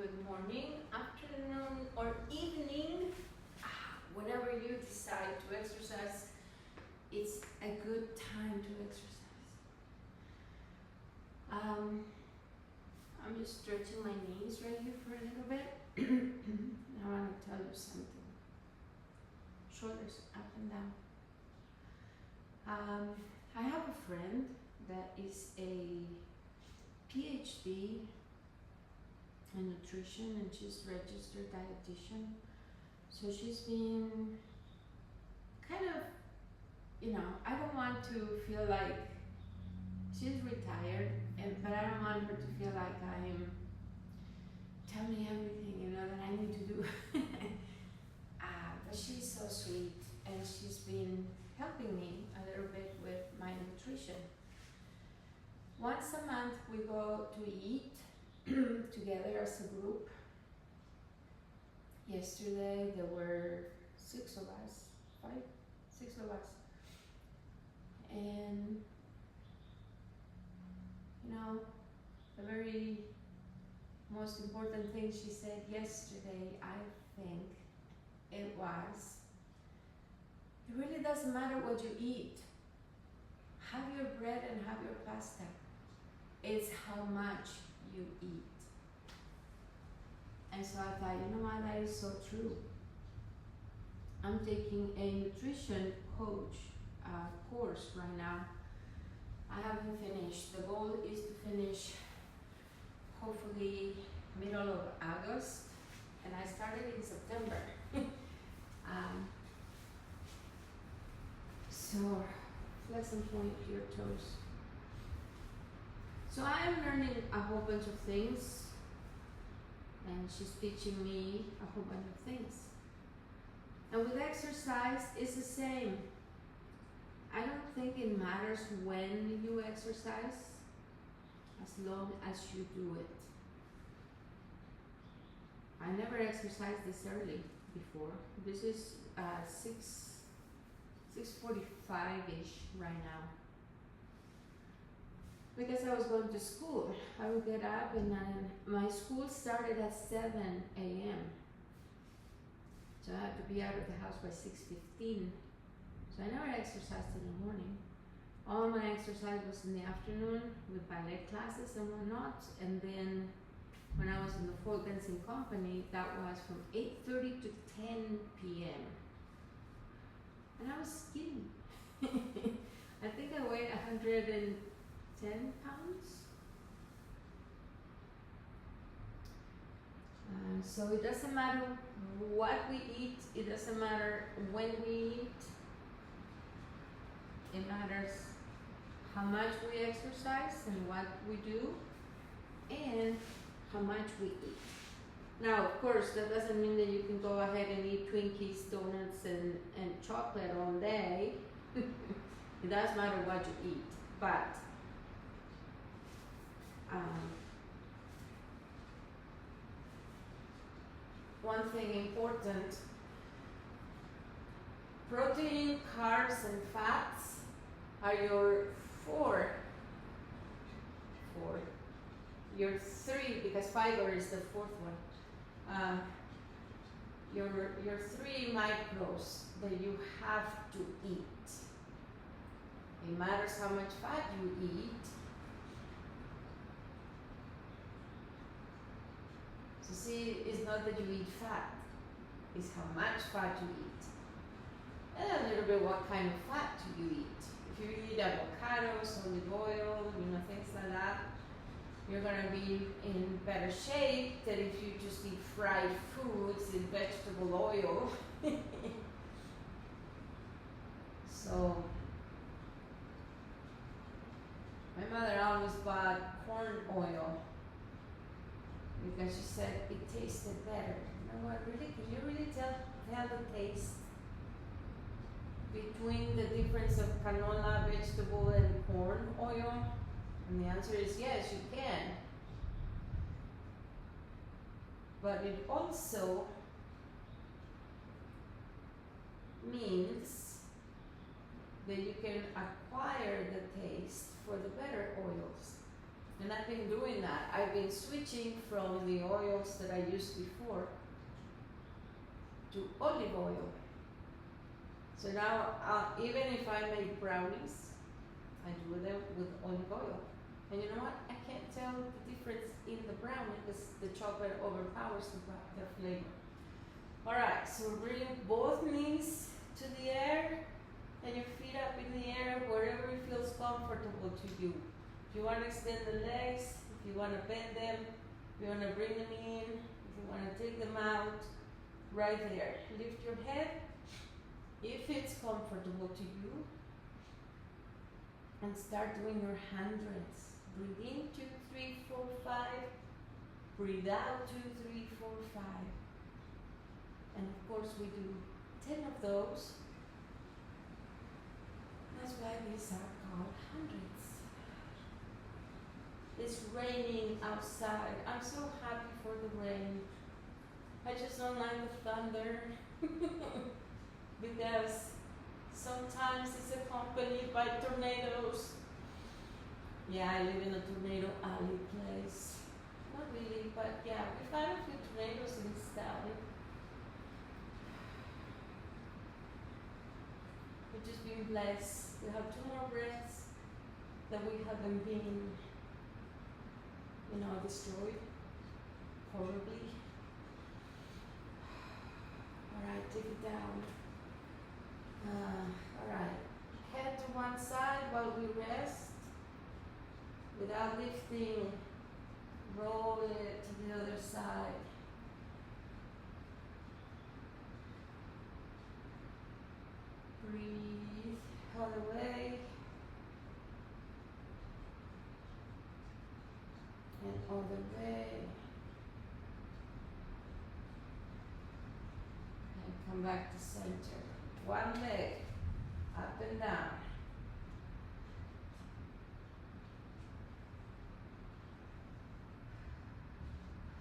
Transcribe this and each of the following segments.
good morning, afternoon, or evening. Whenever you decide to exercise, it's a good time to exercise. I'm just stretching my knees right here for a little bit. I want to tell you something. Shoulders up and down. I have a friend that is a PhD in nutrition, and she's registered dietitian. So she's been kind of, I don't want to feel like she's retired, but I don't want her to feel like tell me everything, that I need to do. But she's so sweet, and she's been helping me a little bit with my nutrition. Once a month we go to eat together as a group. Yesterday there were 6 of us, 6 of us. And the very most important thing she said yesterday, I think it really doesn't matter what you eat. Have your bread and have your pasta. It's how much you eat. And so I thought, that is so true. I'm taking a nutrition coach course right now. I haven't finished. The goal is to finish hopefully middle of August, and I started in September. So flex and point your toes. So I am learning a whole bunch of things, and she's teaching me a whole bunch of things. And with exercise, it's the same. I don't think it matters when you exercise, as long as you do it. I never exercised this early before. This is 6:45-ish right now. Because I was going to school. I would get up, and then my school started at 7 a.m. So I had to be out of the house by 6:15. So I never exercised in the morning. All my exercise was in the afternoon with ballet classes and whatnot. And then when I was in the folk dancing company, that was from 8:30 to 10 p.m. And I was skinny. I think I weighed 110 pounds. So it doesn't matter what we eat, it doesn't matter when we eat. It matters how much we exercise and what we do, and how much we eat. Now, of course, that doesn't mean that you can go ahead and eat Twinkies, donuts, and chocolate all day. It does matter what you eat, but one thing important: protein, carbs, and fats are your your 3, because fiber is the 4th one. Your 3 macros that you have to eat. It matters how much fat you eat. So see, it's not that you eat fat, it's how much fat you eat. And a little bit what kind of fat do you eat. If you eat avocados, olive oil, things like that, you're gonna be in better shape than if you just eat fried foods in vegetable oil. So, my mother always bought corn oil because she said it tasted better. You know what, really? Can you really tell the taste between the difference of canola, vegetable, and corn oil? And the answer is yes, you can. But it also means that you can acquire the taste for the better oils. And I've been doing that. I've been switching from the oils that I used before to olive oil. So now, even if I make brownies, I do them with olive oil. And you know what? I can't tell the difference in the brownie because the chocolate overpowers the flavor. Alright, so bring both knees to the air and your feet up in the air wherever it feels comfortable to you. If you want to extend the legs, if you want to bend them, if you want to bring them in, if you want to take them out, right there. Lift your head if it's comfortable to you and start doing your hundreds. Breathe in 2, 3, 4, 5. Breathe out 2, 3, 4, 5. And of course we do 10 of those. That's why these are called hundreds. It's raining outside. I'm so happy for the rain. I just don't like the thunder because sometimes it's accompanied by tornadoes. Yeah, I live in a tornado alley place. Not really, but yeah, we've had a few tornadoes in this town. We've just been blessed. We have 2 more breaths that we haven't been, destroyed horribly. Alright, take it down. Alright, head to one side while we rest. Without lifting, roll it to the other side. Breathe all the way. And all the way. And come back to center. One leg, up and down.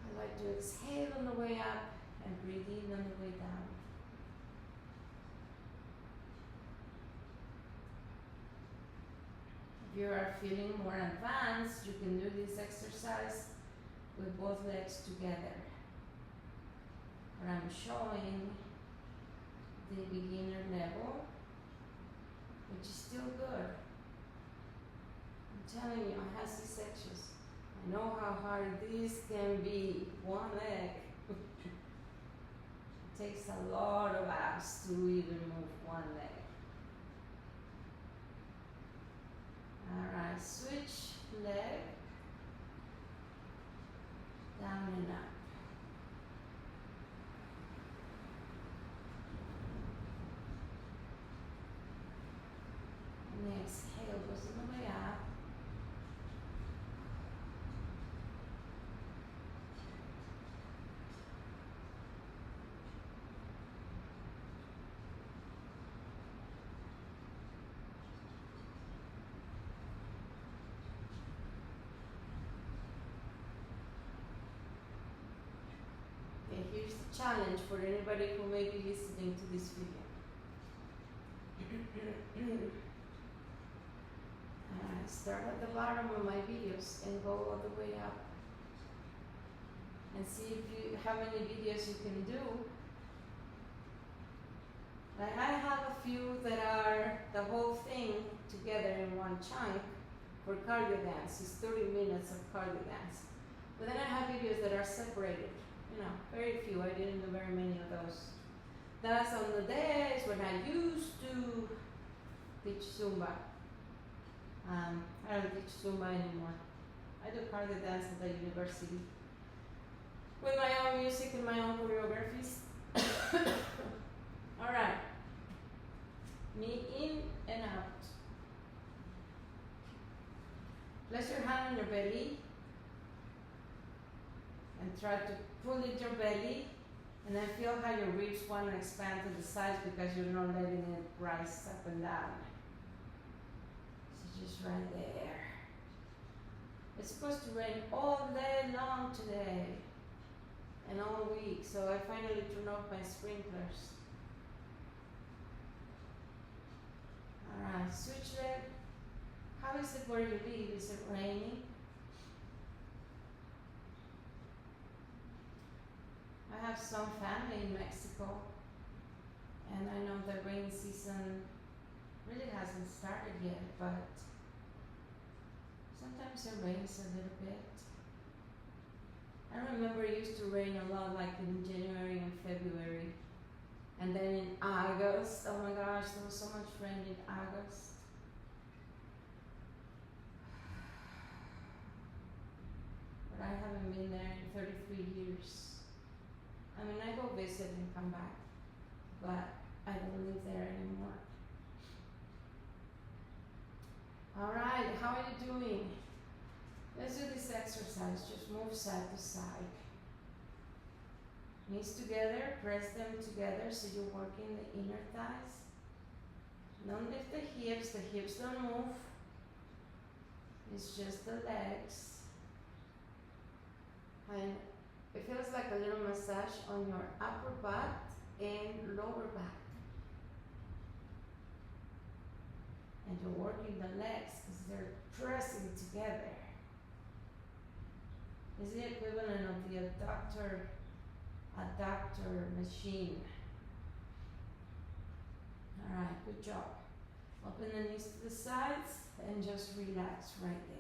I like to exhale on the way up and breathe in on the way down. If you are feeling more advanced, you can do this exercise with both legs together. Where I'm showing the beginner level, which is still good. I'm telling you, I have C-sections. I know how hard this can be. One leg. It takes a lot of abs to even move one leg. Alright, switch leg. Down and up. And the exhale goes on the way up. Okay, here's the challenge for anybody who may be listening to this video. Start at the bottom of my videos and go all the way up and see how many videos you can do. Like I have a few that are the whole thing together in one chunk for cardio dance. It's 30 minutes of cardio dance. But then I have videos that are separated. Very few. I didn't do very many of those. That's on the days when I used to teach Zumba. I don't teach Zumba anymore. I do cardio dance at the university with my own music and my own choreographies. Alright. Knee in and out. Place your hand on your belly and try to pull in your belly, and then feel how your ribs want to expand to the sides because you're not letting it rise up and down. So just right there. It's supposed to rain all day long today and all week, so I finally turned off my sprinklers. Alright, switch leg. How is it where you live? Is it raining? have some family in Mexico, and I know the rain season really hasn't started yet, but sometimes it rains a little bit. I remember it used to rain a lot, like in January and February, and then in August, oh my gosh, there was so much rain in August. But I haven't been there in 33 years. I mean, I go visit and come back, but I don't live there anymore. Alright, how are you doing? Let's do this exercise. Just move side to side. Knees together, press them together so you're working the inner thighs. Don't lift the hips don't move. It's just the legs. And it feels like a little massage on your upper butt and lower back. And you're working the legs because they're pressing together. It's the equivalent of the adductor machine. Alright, good job. Open the knees to the sides and just relax right there.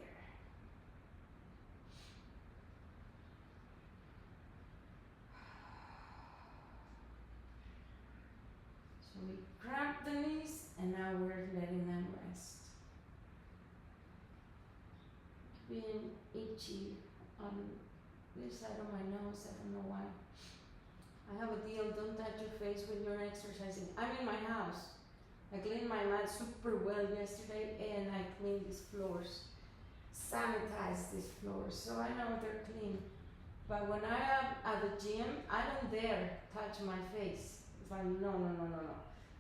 So we cramp the knees and now we're letting them rest. Being itchy on this side of my nose, I don't know why. I have a deal, don't touch your face when you're exercising. I'm in my house. I cleaned my mat super well yesterday and I cleaned these floors, sanitized these floors, so I know they're clean. But when I am at the gym, I don't dare touch my face. It's like, no.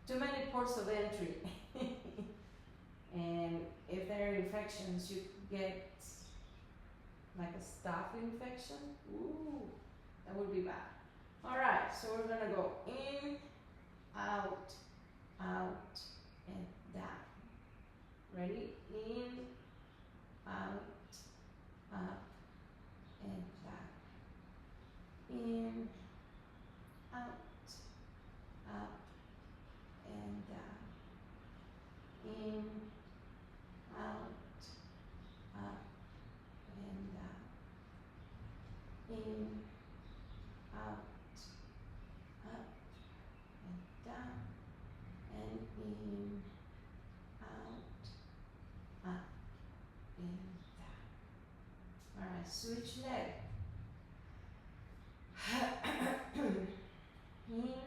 Too many ports of entry. And if there are infections, you get like a staph infection. Ooh, that would be bad. Alright, so we're gonna go in, out, and down. Ready? In, out, up, and down. In, out, up, and down. In, out, up, and down. In, out, up, and down. And in, out, up, and down. Alright, switch leg. In,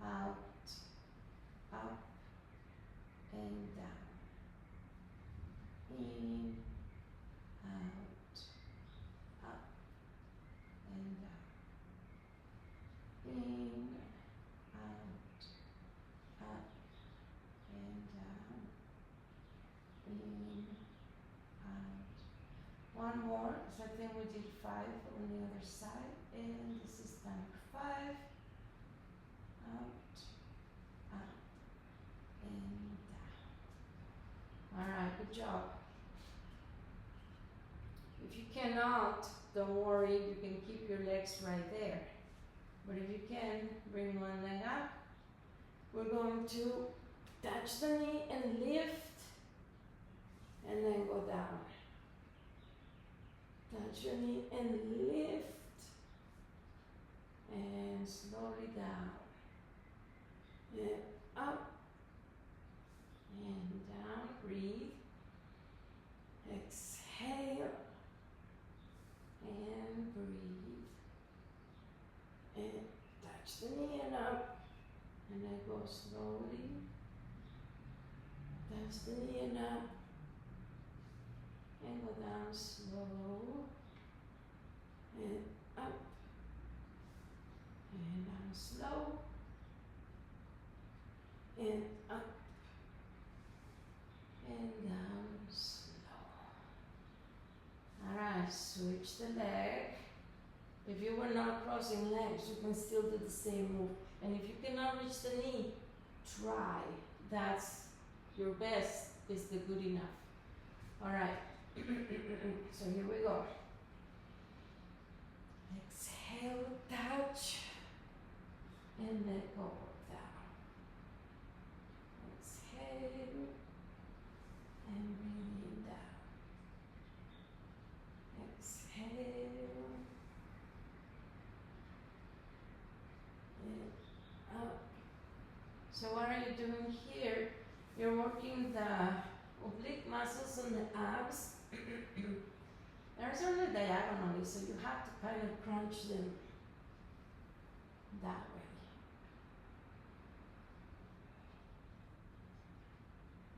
out, up, and down. In, out, up, and down. In, out, up, and down. In, out. One more, so I think we did 5 on the other side, and this is number 5. Out, up, and down. Alright, good job. If you cannot, don't worry, you can keep your legs right there. But if you can, bring one leg up. We're going to touch the knee and lift, and then go down. Touch your knee and lift, and slowly down. And up, and down, breathe. Exhale, and breathe. And touch the knee and up, and then go slowly. Touch the knee and up, and go down slow, and up, and down slow, and up, and down slow. Alright, switch the leg. If you were not crossing legs, you can still do the same move. And if you cannot reach the knee, try. That's your best is the good enough. Alright, so here we go. Exhale, touch. and let go down. Exhale and breathe down. Exhale and up. So what are you doing here? You're working the oblique muscles on the abs. They're only diagonally, so you have to kind of crunch them that way.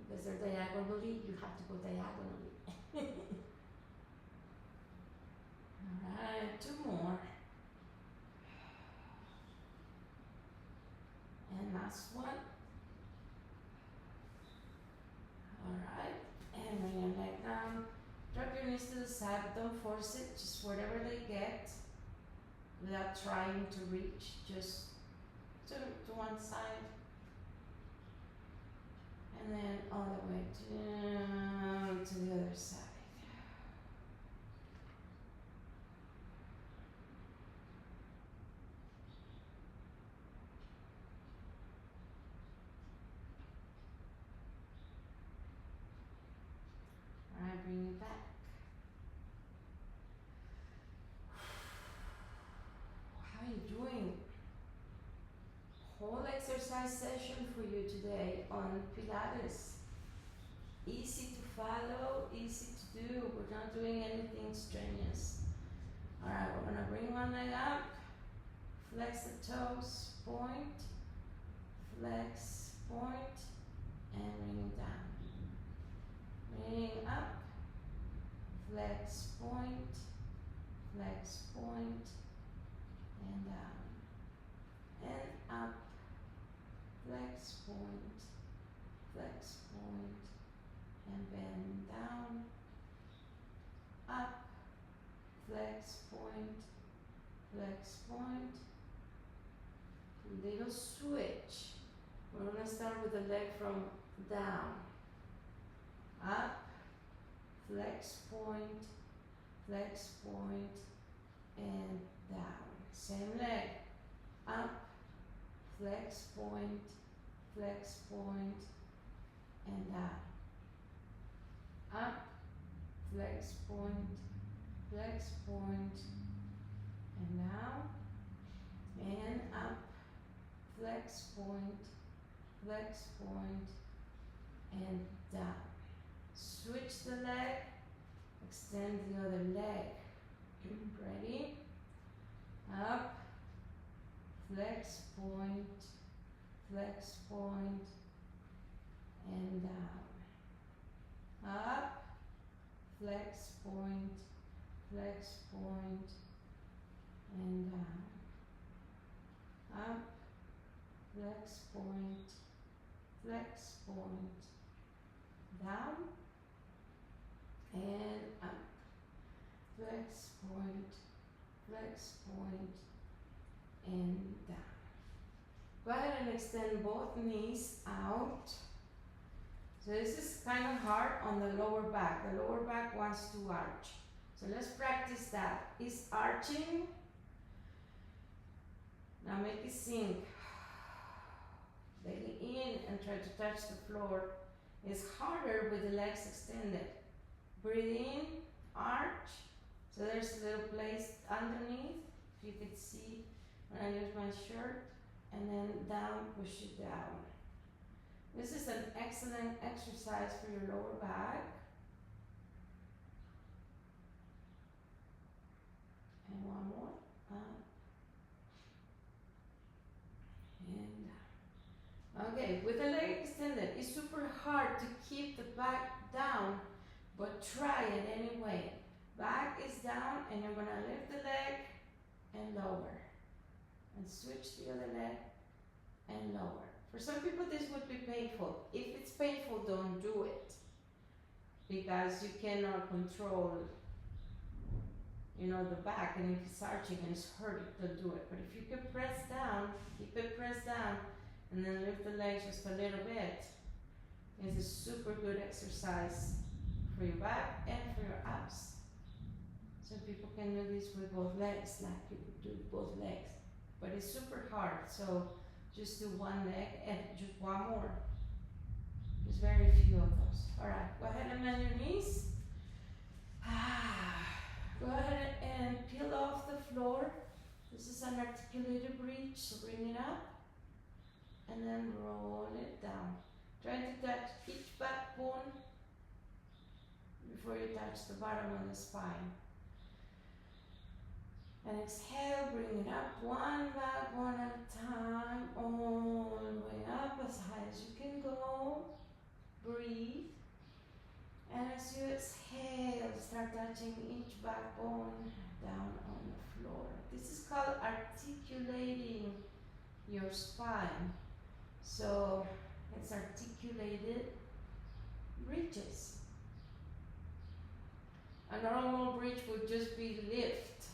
Because they're diagonally, you have to go diagonally. Alright, 2 more. And last one. Alright, and bring your leg down. Drop your knees to the side, don't force it, just whatever they get without trying to reach, just to one side. And then all the way down to the other side. Alright, bring it back. How are you doing? Whole exercise session for you today on Pilates. Easy to follow, easy to do. We're not doing anything strenuous. Alright, we're gonna bring one leg up, flex the toes, point, flex, point, and bring it down. Bring up, flex, point, and down. And up, flex, point, and bend down. Up, flex, point, little switch. We're gonna start with the leg from down. Up, flex, point, and down. Same leg. Up, flex, point, and down. Up, flex, point, and down. And up, flex, point, and down. Switch the leg, extend the other leg. Ready? Up, flex, point, and down. Up, flex, point, and down. Up, flex, point, down, and up. Flex, point, and down. Go ahead and extend both knees out. So this is kind of hard on the lower back. The lower back wants to arch. So let's practice that. It's arching. Now make it sink. Belly in and try to touch the floor. It's harder with the legs extended. Breathe in, arch. So there's a little place underneath. If you could see when I use my shirt. And then down, push it down. This is an excellent exercise for your lower back. And one more. Up. And down. Okay, with the leg extended, it's super hard to keep the back down, but try it anyway. Back is down, and you're gonna lift the leg and lower. And switch the other leg and lower. For some people this would be painful. If it's painful, don't do it. Because you cannot control, the back, and if it's arching and it's hurting, don't do it. But if you can press down, keep it pressed down, and then lift the legs just a little bit, it's a super good exercise for your back and for your abs. So people can do this with both legs, like people do both legs. but it's super hard. So just do one leg and just one more. There's very few of those. All right, go ahead and bend your knees. Go ahead and peel off the floor. This is an articulated bridge, so bring it up and then roll it down. Try to touch each backbone before you touch the bottom of the spine. And exhale, bring it up, one backbone at a time, all the way up as high as you can go. Breathe. And as you exhale, start touching each backbone down on the floor. This is called articulating your spine. So it's articulated bridges. A normal bridge would just be lift.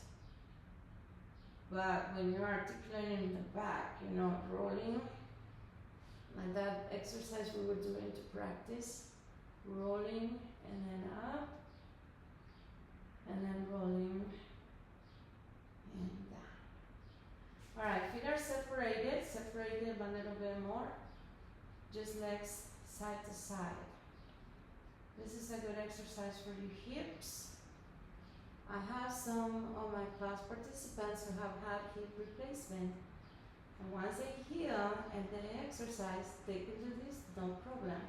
But when you're articulating the back, you're not rolling. Like that exercise we were doing to practice. Rolling and then up. And then rolling and down. Alright, feet are separated. Separate them a little bit more. Just legs side to side. This is a good exercise for your hips. I have some of my class participants who have had hip replacement. And once they heal and they exercise, they can do this, no problem.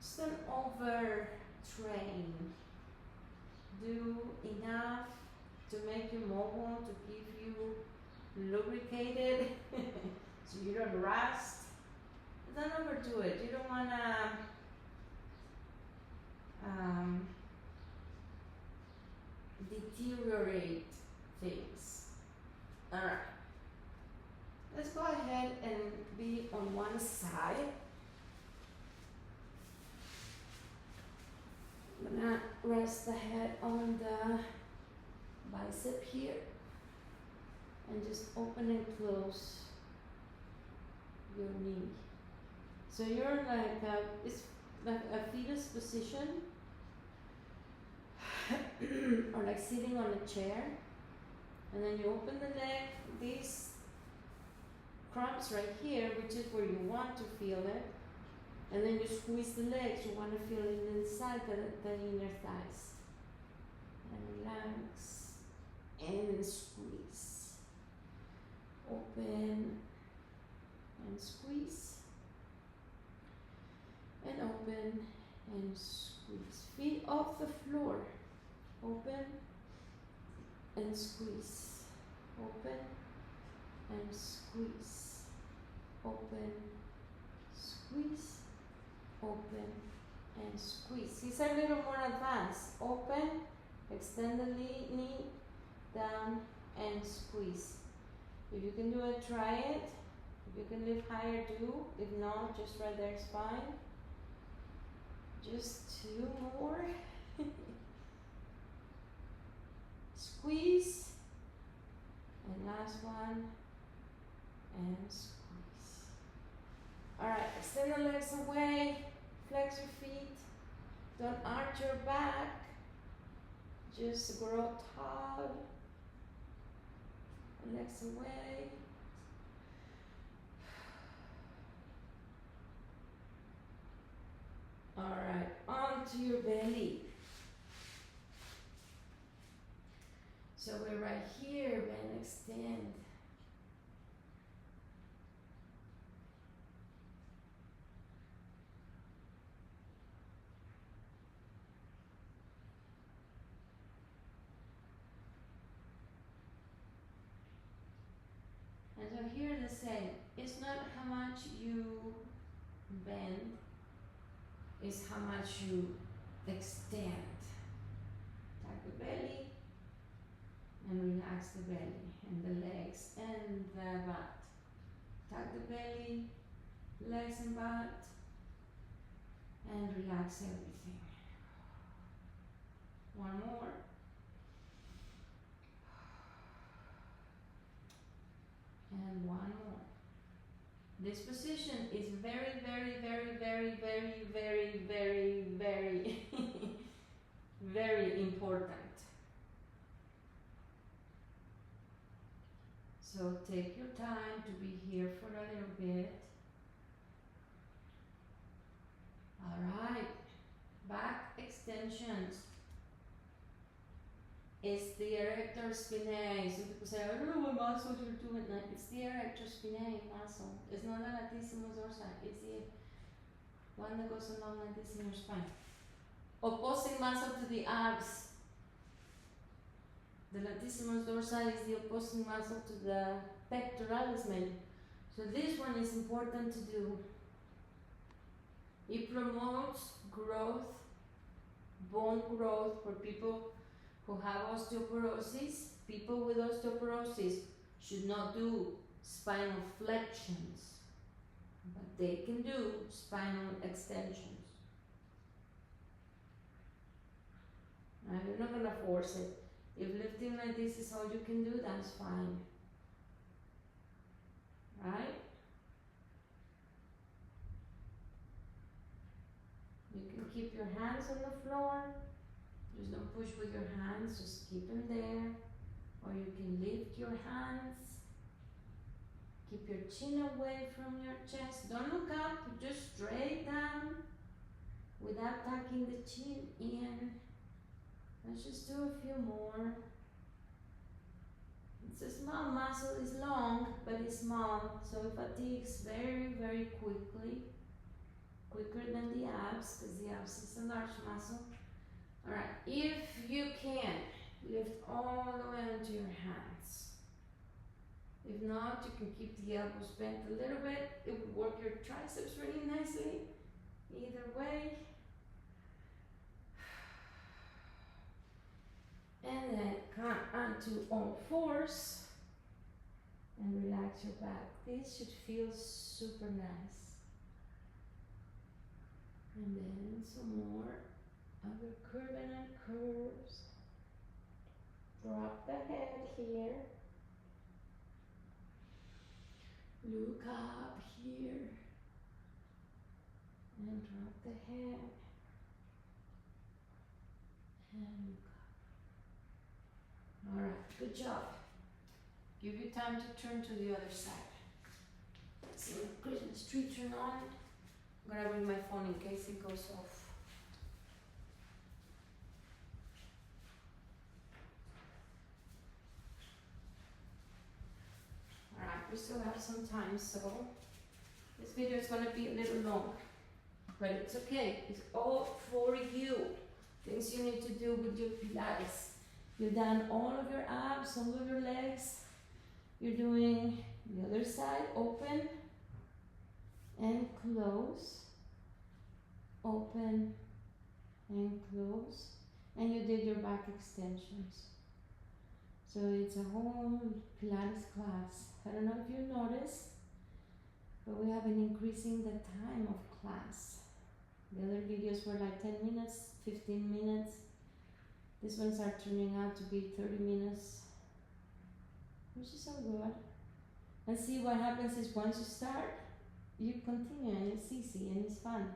Just don't overtrain. Do enough to make you mobile, to keep you lubricated, so you don't rust. Don't overdo it. You don't wanna deteriorate things. Alright. Let's go ahead and be on one side. I'm gonna rest the head on the bicep here and just open and close your knee. So you're like it's like a fetus position or like sitting on a chair, and then you open the leg, these cramps right here, which is where you want to feel it, and then you squeeze the legs, you want to feel it inside the inner thighs. And relax and squeeze. Open and squeeze. And open and squeeze. Feet off the floor. Open and squeeze. Open and squeeze. Open, squeeze. Open and squeeze. These are a little more advanced. Open, extend the knee down and squeeze. If you can do it, try it. If you can lift higher, do. If not, just right there is fine. Just two more. Squeeze. And last one. And squeeze. Alright, extend the legs away. Flex your feet. Don't arch your back. Just grow tall. Legs away. Alright, onto your belly. So we're right here, bend, extend. And so here the same. It's not how much you bend, it's how much you extend. Tuck the belly and relax the belly and the legs and the butt. Tuck the belly, legs and butt, and relax everything. One more. And one more. This position is very, very, very, very, very, very, very, very, very important. So take your time to be here for a little bit. Alright, back extensions. It's the erector spinae. So people say, I don't know what muscle you're doing. No, it's the erector spinae muscle. It's not the latissimus dorsi. It's the one that goes along like this in your spine. Opposing muscle to the abs. The latissimus dorsi is the opposing muscle to the pectoralis major. So this one is important to do. It promotes growth, bone growth for people who have osteoporosis. People with osteoporosis should not do spinal flexions, but they can do spinal extensions. Now you're not going to force it. If lifting like this is all you can do, that's fine. Right? You can keep your hands on the floor. Just don't push with your hands, just keep them there. Or you can lift your hands. Keep your chin away from your chest. Don't look up, just straight down without tucking the chin in. Let's just do a few more. It's a small muscle, it's long, but it's small, so it fatigues very, very quickly. Quicker than the abs, because the abs is a large muscle. Alright, if you can, lift all the way onto your hands. If not, you can keep the elbows bent a little bit. It would work your triceps really nicely. Either way. And then come onto all fours and relax your back. This should feel super nice. And then some more other curving and curves. Drop the head here. Look up here. And drop the head. And look up. Alright, good job. Give you time to turn to the other side. So Christmas tree turn on. I'm gonna bring my phone in case it goes off. Alright, we still have some time, so this video is gonna be a little long, but it's okay. It's all for you. Things you need to do with your Pilates. You've done all of your abs, all of your legs. You're doing the other side, open and close, open and close, and you did your back extensions. So it's a whole Pilates class. I don't know if you noticed, but we have been increasing the time of class. The other videos were like 10 minutes, 15 minutes. These ones are turning out to be 30 minutes, which is so good. And see, what happens is once you start, you continue and it's easy and it's fun.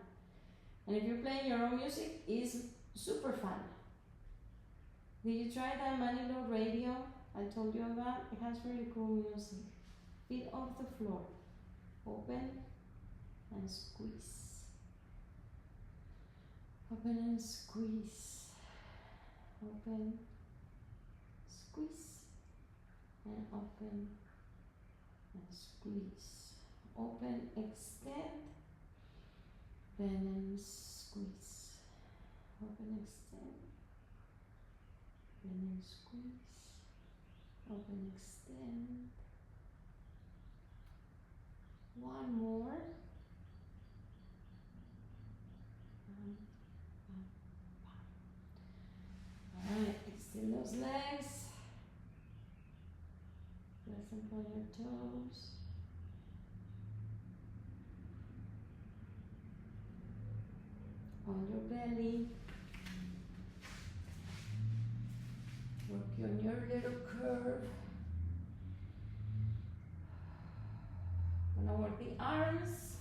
And if you're playing your own music, it's super fun. Did you try that Manilo radio I told you about? It has really cool music. Feet off the floor. Open and squeeze. Open and squeeze. Open, squeeze, and open and squeeze. Open, extend, bend and squeeze. Open, extend, bend and squeeze. Open, extend. One more. Alright, extend those legs. Press them on your toes. On your belly. Work on your little curve. Gonna work the arms.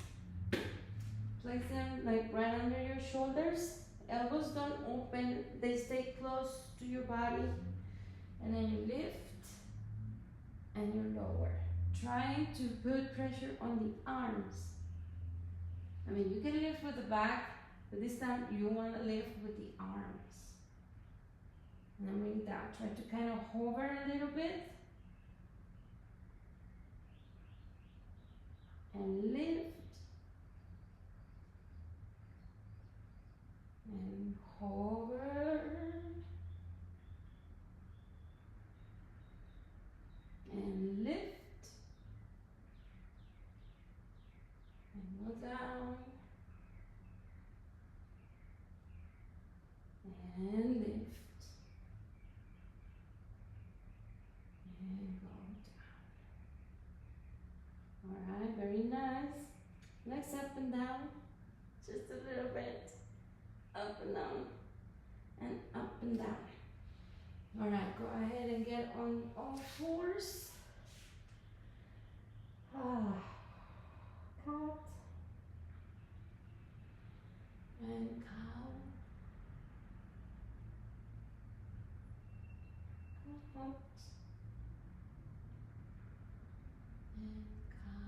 Place them like right under your shoulders. Elbows don't open, they stay close to your body. And then you lift and your lower. Trying to put pressure on the arms. I mean, you can lift with the back, but this time you want to lift with the arms. And then bring it down. Try to kind of hover a little bit. And lift. And hover. And lift. And go down. And lift. And go down. Alright, very nice. Legs up and down. Just a little bit. Up and down. And up and down. Alright, go ahead and get on all fours. Cut. And cow. Cut. And cow.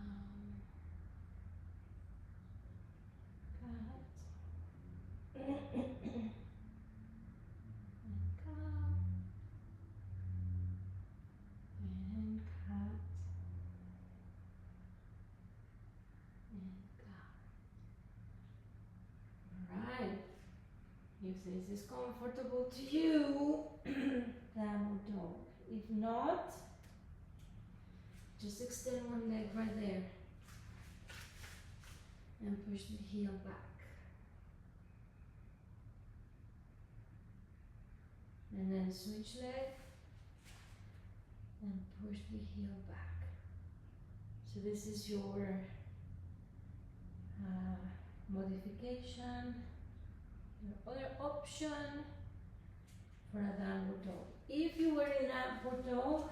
Cut. And cow. And cut. Alright, if this is comfortable to you, downward dog. If not, just extend one leg right there and push the heel back. And then switch leg and push the heel back. So this is your modification, your other option for a downward dog. If you were in upward dog,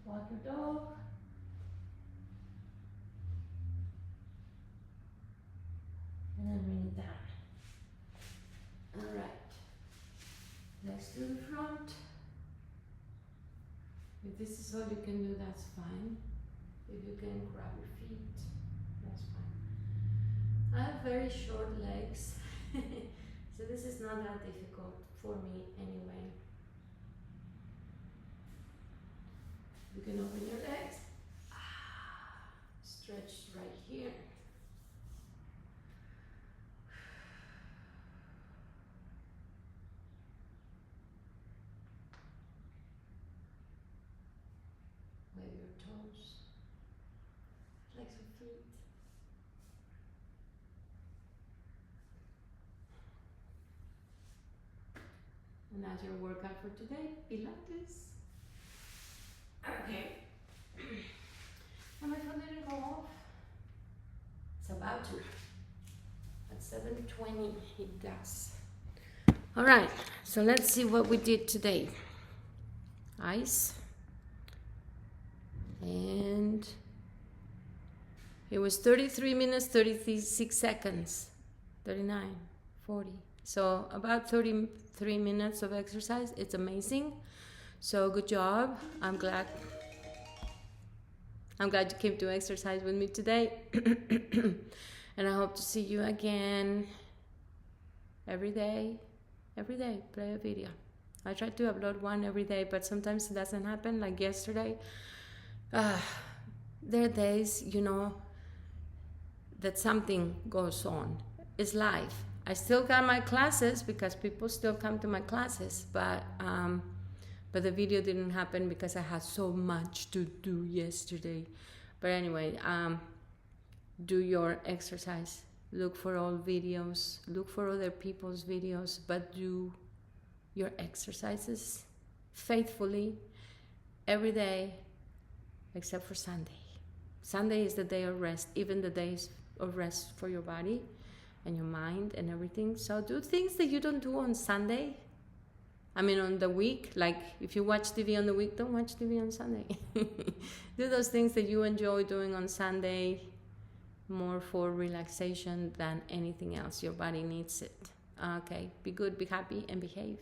walk your dog. And then bring it down. Alright. Legs to the front. If this is all you can do, that's fine. If you can grab your feet, that's fine. I have very short legs, so this is not that difficult for me anyway. You can open your legs. Stretch right here. Wave your toes. Flex your feet. And that's your workout for today, Pilates. Okay. And my phone didn't go off. It's about to. At 7:20 it does. Alright, so let's see what we did today. Ice. And it was 33 minutes, 36 seconds, 39, 40. So about 33 minutes of exercise. It's amazing. So good job. I'm glad you came to exercise with me today. And I hope to see you again every day. Every day, play a video. I try to upload one every day, but sometimes it doesn't happen, like yesterday. There are days, that something goes on. It's life. I still got my classes because people still come to my classes, but the video didn't happen because I had so much to do yesterday. But anyway, do your exercise. Look for old videos. Look for other people's videos, but do your exercises faithfully every day, except for Sunday. Sunday is the day of rest, even the days of rest for your body and your mind and everything. So do things that you don't do on Sunday. I mean, on the week, like if you watch TV on the week, don't watch TV on Sunday. Do those things that you enjoy doing on Sunday, more for relaxation than anything else. Your body needs it. Okay, be good, be happy, and behave.